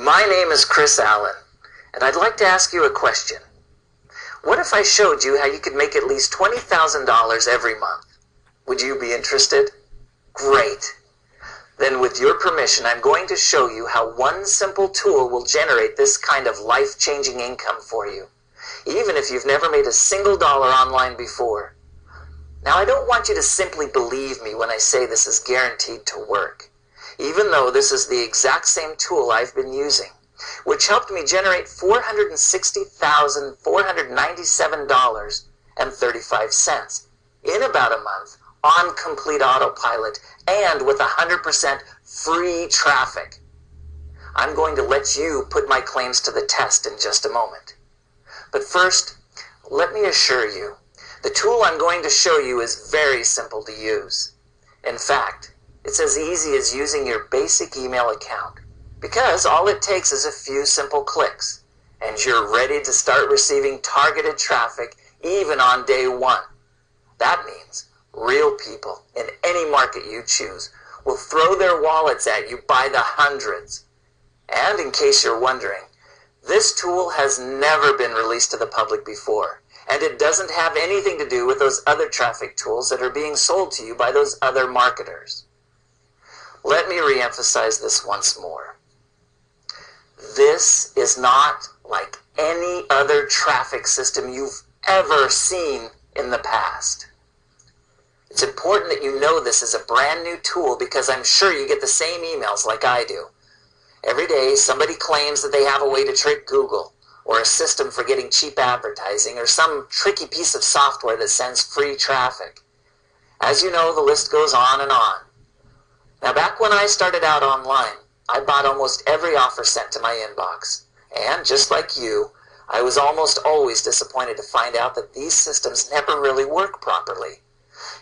My name is Chris Allen, and I'd like to ask you a question. What if I showed you how you could make at least $20,000 every month? Would you be interested? Great. Then with your permission, I'm going to show you how one simple tool will generate this kind of life-changing income for you, even if you've never made a single dollar online before. Now, I don't want you to simply believe me when I say this is guaranteed to work, even though this is the exact same tool I've been using, which helped me generate $460,497.35 in about a month on complete autopilot and with 100% free traffic. I'm going to let you put my claims to the test in just a moment. But first, let me assure you, the tool I'm going to show you is very simple to use. In fact, it's as easy as using your basic email account, because all it takes is a few simple clicks, and you're ready to start receiving targeted traffic even on day one. That means real people in any market you choose will throw their wallets at you by the hundreds. And in case you're wondering, this tool has never been released to the public before, and it doesn't have anything to do with those other traffic tools that are being sold to you by those other marketers. Let me reemphasize this once more. This is not like any other traffic system you've ever seen in the past. It's important that you know this is a brand new tool because I'm sure you get the same emails like I do. Every day somebody claims that they have a way to trick Google, or a system for getting cheap advertising, or some tricky piece of software that sends free traffic. As you know, the list goes on and on. Now, back when I started out online, I bought almost every offer sent to my inbox. And just like you, I was almost always disappointed to find out that these systems never really work properly.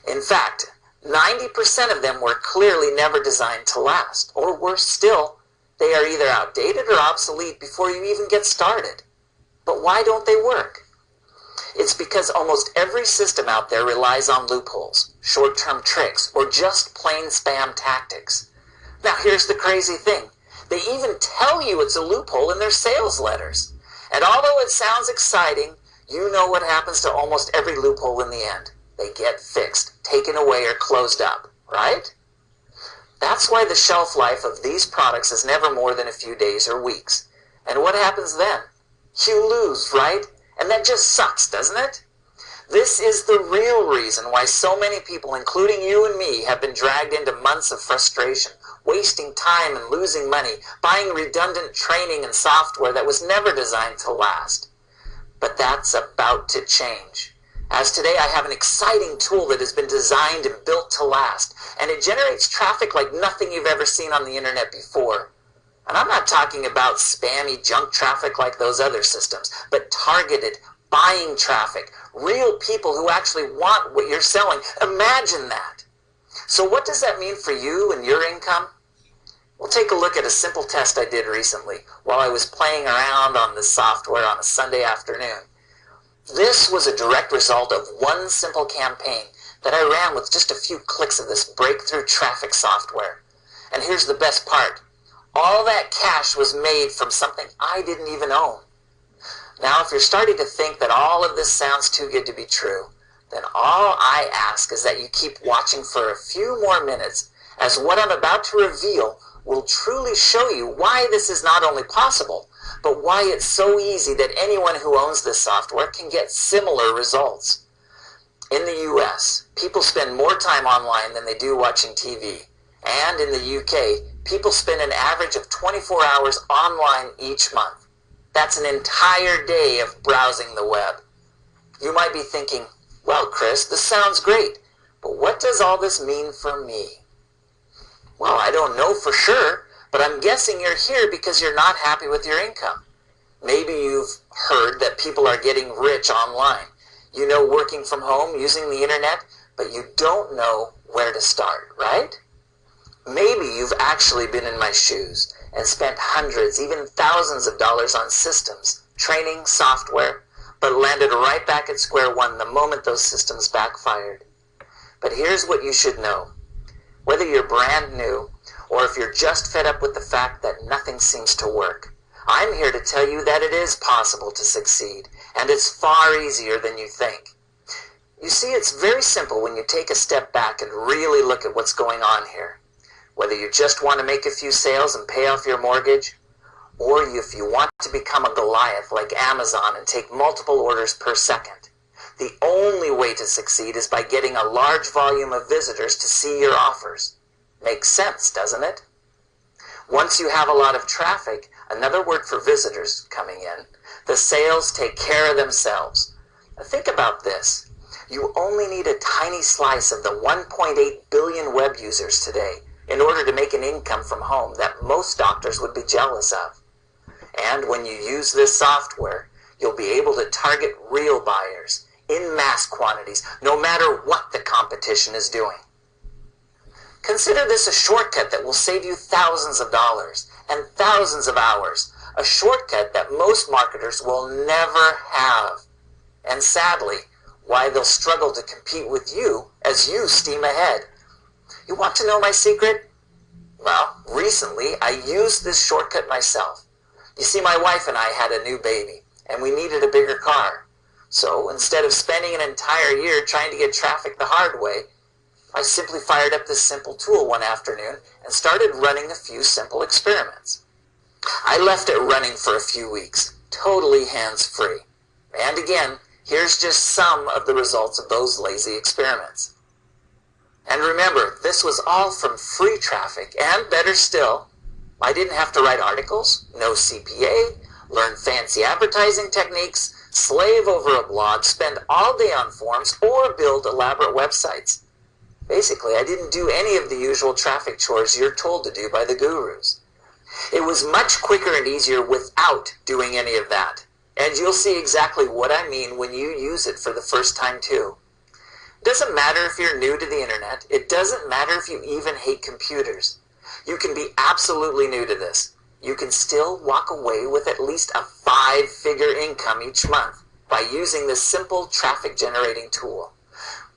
In fact, 90% of them were clearly never designed to last, or worse still, they are either outdated or obsolete before you even get started. But why don't they work? It's because almost every system out there relies on loopholes, short-term tricks, or just plain spam tactics. Now here's the crazy thing. They even tell you it's a loophole in their sales letters. And although it sounds exciting, you know what happens to almost every loophole in the end. They get fixed, taken away, or closed up, right? That's why the shelf life of these products is never more than a few days or weeks. And what happens then? You lose, right? And that just sucks, doesn't it? This is the real reason why so many people, including you and me, have been dragged into months of frustration, wasting time and losing money, buying redundant training and software that was never designed to last. But that's about to change. As today I have an exciting tool that has been designed and built to last, and it generates traffic like nothing you've ever seen on the internet before. And I'm not talking about spammy junk traffic like those other systems, but targeted, buying traffic, real people who actually want what you're selling. Imagine that. So what does that mean for you and your income? We'll take a look at a simple test I did recently while I was playing around on this software on a Sunday afternoon. This was a direct result of one simple campaign that I ran with just a few clicks of this breakthrough traffic software. And here's the best part. All that cash was made from something I didn't even own. Now, if you're starting to think that all of this sounds too good to be true, then all I ask is that you keep watching for a few more minutes, as what I'm about to reveal will truly show you why this is not only possible, but why it's so easy that anyone who owns this software can get similar results. In the US, people spend more time online than they do watching TV. And in the UK, people spend an average of 24 hours online each month. That's an entire day of browsing the web. You might be thinking, well, Chris, this sounds great, but what does all this mean for me? Well, I don't know for sure, but I'm guessing you're here because you're not happy with your income. Maybe you've heard that people are getting rich online. You know, working from home, using the internet, but you don't know where to start, right? Maybe you've actually been in my shoes and spent hundreds, even thousands of dollars on systems, training, software, but landed right back at square one the moment those systems backfired. But here's what you should know. Whether you're brand new or if you're just fed up with the fact that nothing seems to work, I'm here to tell you that it is possible to succeed, and it's far easier than you think. You see, it's very simple when you take a step back and really look at what's going on here. Whether you just want to make a few sales and pay off your mortgage, or if you want to become a Goliath like Amazon and take multiple orders per second, the only way to succeed is by getting a large volume of visitors to see your offers. Makes sense, doesn't it? Once you have a lot of traffic, another word for visitors coming in, the sales take care of themselves. Now think about this. You only need a tiny slice of the 1.8 billion web users today in order to make an income from home that most doctors would be jealous of. And when you use this software, you'll be able to target real buyers in mass quantities, no matter what the competition is doing. Consider this a shortcut that will save you thousands of dollars and thousands of hours, a shortcut that most marketers will never have. And sadly, why they'll struggle to compete with you as you steam ahead. You want to know my secret? Well, recently I used this shortcut myself. You see, my wife and I had a new baby, and we needed a bigger car. So instead of spending an entire year trying to get traffic the hard way, I simply fired up this simple tool one afternoon and started running a few simple experiments. I left it running for a few weeks, totally hands-free. And again, here's just some of the results of those lazy experiments. And remember, this was all from free traffic, and better still, I didn't have to write articles, no CPA, learn fancy advertising techniques, slave over a blog, spend all day on forums, or build elaborate websites. Basically, I didn't do any of the usual traffic chores you're told to do by the gurus. It was much quicker and easier without doing any of that. And you'll see exactly what I mean when you use it for the first time too. It doesn't matter if you're new to the internet. It doesn't matter if you even hate computers. You can be absolutely new to this. You can still walk away with at least a 5-figure income each month by using this simple traffic generating tool.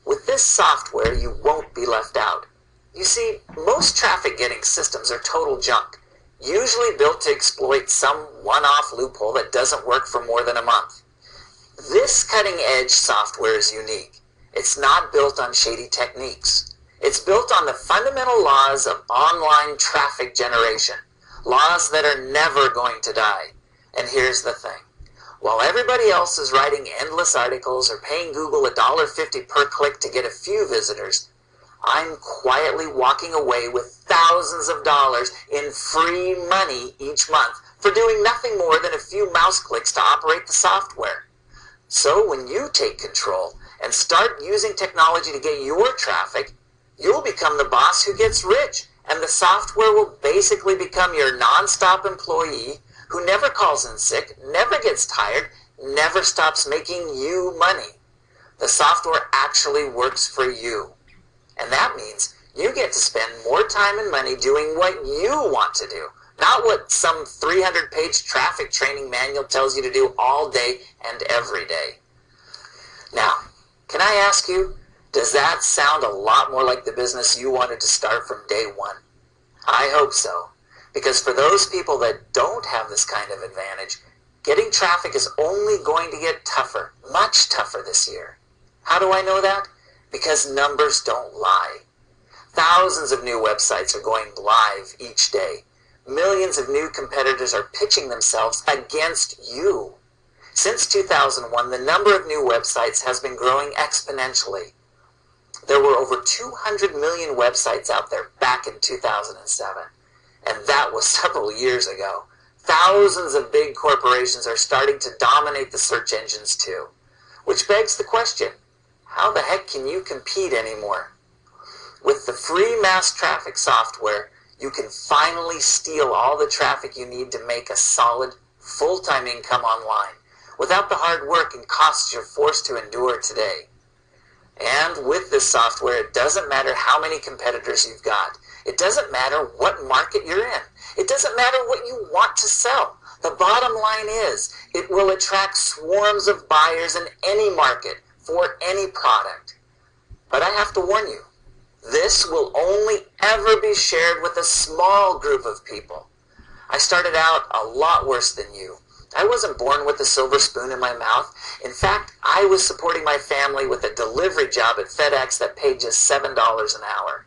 With this software, you won't be left out. You see, most traffic getting systems are total junk, usually built to exploit some one-off loophole that doesn't work for more than a month. This cutting-edge software is unique. It's not built on shady techniques. It's built on the fundamental laws of online traffic generation, laws that are never going to die. And here's the thing. While everybody else is writing endless articles or paying Google $1.50 per click to get a few visitors, I'm quietly walking away with thousands of dollars in free money each month for doing nothing more than a few mouse clicks to operate the software. So when you take control and start using technology to get your traffic, you'll become the boss who gets rich, and the software will basically become your non-stop employee who never calls in sick, never gets tired, never stops making you money. The software actually works for you. And that means you get to spend more time and money doing what you want to do, not what some 300-page traffic training manual tells you to do all day and every day. Now, can I ask you, does that sound a lot more like the business you wanted to start from day one? I hope so, because for those people that don't have this kind of advantage, getting traffic is only going to get tougher, much tougher this year. How do I know that? Because numbers don't lie. Thousands of new websites are going live each day. Millions of new competitors are pitching themselves against you. Since 2001, the number of new websites has been growing exponentially. There were over 200 million websites out there back in 2007, and that was several years ago. Thousands of big corporations are starting to dominate the search engines too, which begs the question, how the heck can you compete anymore? With the free mass traffic software, you can finally steal all the traffic you need to make a solid, full-time income online, without the hard work and costs you're forced to endure today. And with this software, it doesn't matter how many competitors you've got. It doesn't matter what market you're in. It doesn't matter what you want to sell. The bottom line is, it will attract swarms of buyers in any market for any product. But I have to warn you, This will only ever be shared with a small group of people. I started out a lot worse than you. I wasn't born with a silver spoon in my mouth. In fact, I was supporting my family with a delivery job at FedEx that paid just $7 an hour.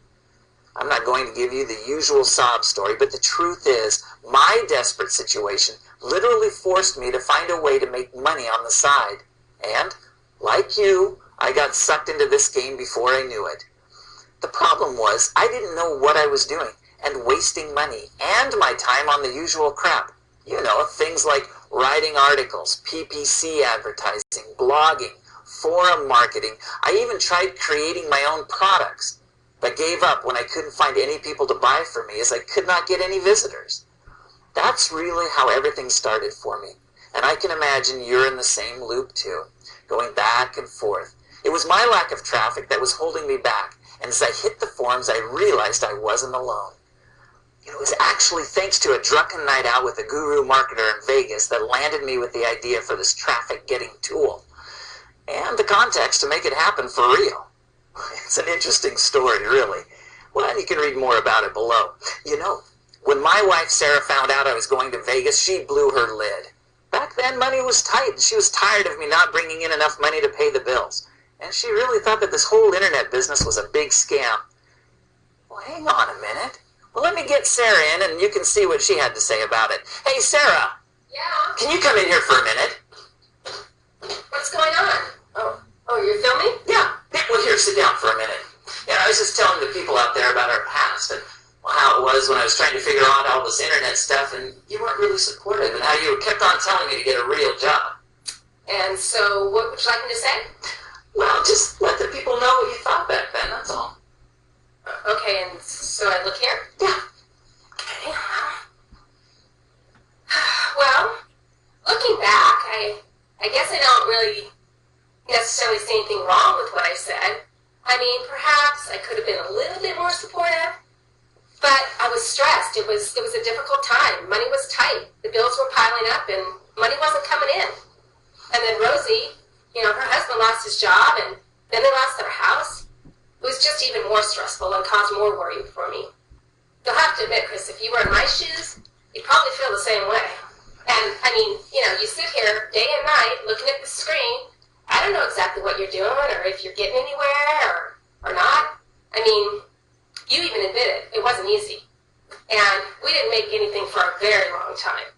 I'm not going to give you the usual sob story, but the truth is, my desperate situation literally forced me to find a way to make money on the side. And, like you, I got sucked into this game before I knew it. The problem was, I didn't know what I was doing, and wasting money and my time on the usual crap. You know, things like writing articles, PPC advertising, blogging, forum marketing. I even tried creating my own products, but gave up when I couldn't find any people to buy for me as I could not get any visitors. That's really how everything started for me, and I can imagine you're in the same loop too, going back and forth. It was my lack of traffic that was holding me back, and as I hit the forums, I realized I wasn't alone. It was actually thanks to a drunken night out with a guru marketer in Vegas that landed me with the idea for this traffic-getting tool, and the context to make it happen for real. It's an interesting story, really. Well, you can read more about it below. You know, when my wife Sarah found out I was going to Vegas, she blew her lid. Back then, money was tight, and she was tired of me not bringing in enough money to pay the bills. And she really thought that this whole internet business was a big scam. Well, hang on a minute. Well, let me get Sarah in, and you can see what she had to say about it. Hey, Sarah. Yeah? Can you come in here for a minute? What's going on? Oh, you're filming? Yeah. Well, here, sit down for a minute. Yeah, I was just telling the people out there about our past and how it was when I was trying to figure out all this internet stuff, and you weren't really supportive, and how you kept on telling me to get a real job. And so, what would you like me to say? Well, just let the people know what you thought back then, that's all. Okay, and so I look here? Yeah. Okay. Well, looking back, I guess I don't really necessarily see anything wrong with what I said. I mean, perhaps I could have been a little bit more supportive, but I was stressed. It was a difficult time. Money was tight. The bills were piling up, and money wasn't coming in. And then Rosie, her husband lost his job, and then they lost their house. It was just even more stressful and caused more worry for me. You'll have to admit, Chris, if you were in my shoes, you'd probably feel the same way. And, I mean, you sit here day and night looking at the screen. I don't know exactly what you're doing or if you're getting anywhere or not. I mean, you even admitted it wasn't easy. And we didn't make anything for a very long time.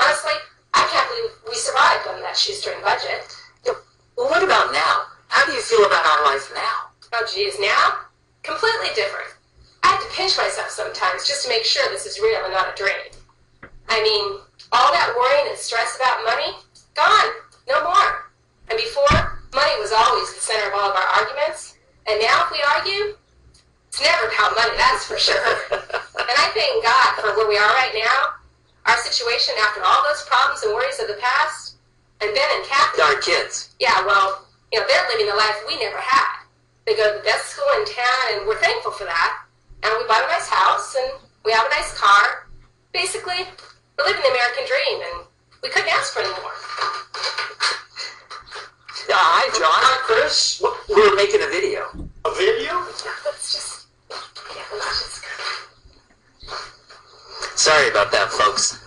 Honestly, I can't believe we survived on that shoestring budget. Yeah, well, what about now? How do you feel about our life now? Oh, geez, now? Completely different. I have to pinch myself sometimes just to make sure this is real and not a dream. I mean, all that worrying and stress about money, gone. No more. And before, money was always the center of all of our arguments. And now if we argue, it's never about money, that's for sure. And I thank God for where we are right now, our situation after all those problems and worries of the past. And Ben and Kathy. Our kids. Yeah, well, they're living the life we never had. They go to the best school in town, and we're thankful for that. And we bought a nice house, and we have a nice car. Basically, we're living the American dream, and we couldn't ask for any more. Yeah, hi, John. Hi, Chris. We're making a video. A video? Let's just Sorry about that, folks.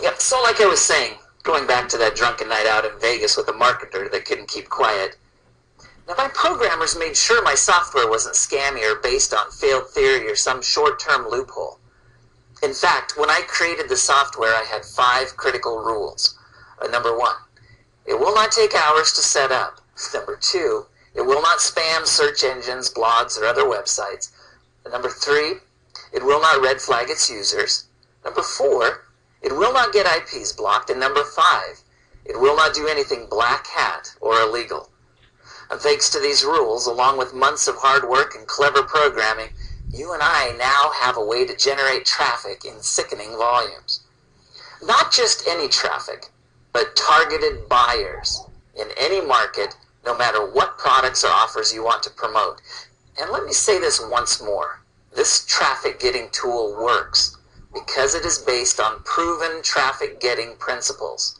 Yeah, so like I was saying, going back to that drunken night out in Vegas with a marketer that couldn't keep quiet. Now, my programmers made sure my software wasn't scammy or based on failed theory or some short-term loophole. In fact, when I created the software, I had 5 critical rules. Number 1, it will not take hours to set up. Number 2, it will not spam search engines, blogs, or other websites. Number 3, it will not red flag its users. Number 4, it will not get IPs blocked. And number 5, it will not do anything black hat or illegal. And thanks to these rules, along with months of hard work and clever programming, you and I now have a way to generate traffic in sickening volumes. Not just any traffic, but targeted buyers in any market, no matter what products or offers you want to promote. And let me say this once more. This traffic-getting tool works because it is based on proven traffic-getting principles.